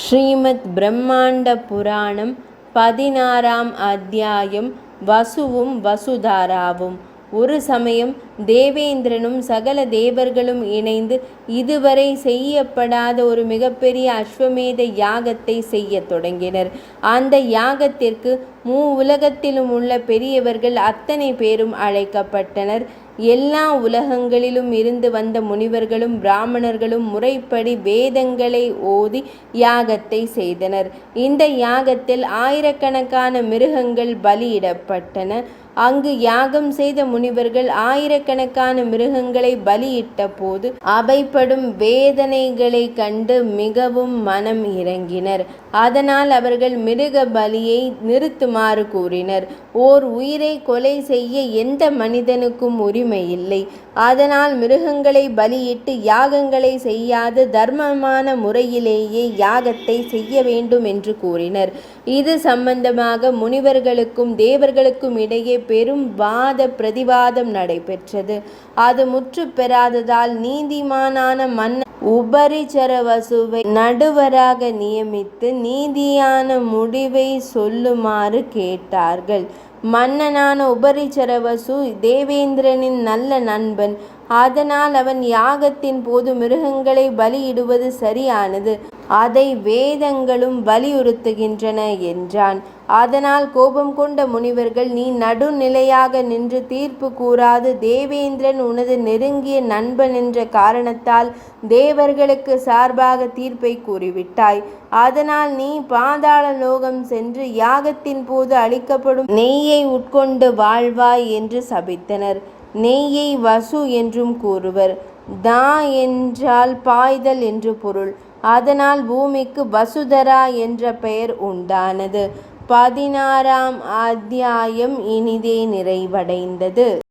ஸ்ரீமத் பிரம்மாண்ட புராணம் 16ஆம் அத்தியாயம். வசுவும் வசுதாராவும். ஒரு சமயம் தேவேந்திரனும் சகல தேவர்களும் இணைந்து இதுவரை செய்யப்படாத ஒரு மிகப்பெரிய அஸ்வமேத யாகத்தை செய்ய தொடங்கினர். அந்த யாகத்திற்கு உலகத்திலும் உள்ள பெரியவர்கள் அத்தனை பேரும் அழைக்கப்பட்டனர். எல்லா உலகங்களிலும் இருந்து வந்த முனிவர்களும் பிராமணர்களும் முறைப்படி வேதங்களை ஓதி யாகத்தை செய்தனர். இந்த யாகத்தில் ஆயிரக்கணக்கான மிருகங்கள் பலியிடப்பட்டன. அங்கு யாகம் செய்த முனிவர்கள் ஆயிரக்கணக்கான மிருகங்களை பலியிட்ட போது அவைப்படும் வேதனைகளை கண்டு மிகவும் மனம் இறங்கினர். அதனால் அவர்கள் மிருக பலியை நிறுத்துமாறு கூறினர். ஓர் உயிரை கொலை செய்ய எந்த மனிதனுக்கும் உரிமை இல்லை. அதனால் மிருகங்களை பலியிட்டு யாகங்களை செய்யாது தர்மமான முறையிலேயே யாகத்தை செய்ய வேண்டும் என்று கூறினர். இது சம்பந்தமாக முனிவர்களுக்கும் தேவர்களுக்கும் இடையே பெரும் வாத பிரதிவாதம் நடைபெற்றது. அது முற்று பெறாததால் நீதிமானான மன்னர் உபரிச்சரவசுவை நடுவராக நியமித்து நீதியான முடிவை சொல்லுமாறு கேட்டார்கள். மன்னனான உபரிச்சரவசு தேவேந்திரனின் நல்ல நண்பன். அதனால் அவன் யாகத்தின் போது மிருகங்களை பலியிடுவது சரியானது, அதை வேதங்களும் வலியுறுத்துகின்றன என்றான். அதனால் கோபம் கொண்ட முனிவர்கள், நீ நடுநிலையாக நின்று தீர்ப்பு கூறாது தேவேந்திரன் உனது நெருங்கிய நண்பன் என்ற காரணத்தால் தேவர்களுக்கு சார்பாக தீர்ப்பை கூறிவிட்டாய். அதனால் நீ பாதாள லோகம் சென்று யாகத்தின் போது அளிக்கப்படும் நெய்யை உட்கொண்டு வாழ்வாய் என்று சபித்தனர். நெய்யை வசு என்றும் கூறுவர். தா என்றால் பாய்தல் என்று பொருள். அதனால் பூமிக்கு வசுதரா என்ற பெயர் உண்டானது. 16ஆம் அத்தியாயம் இனிதே நிறைவடைந்தது.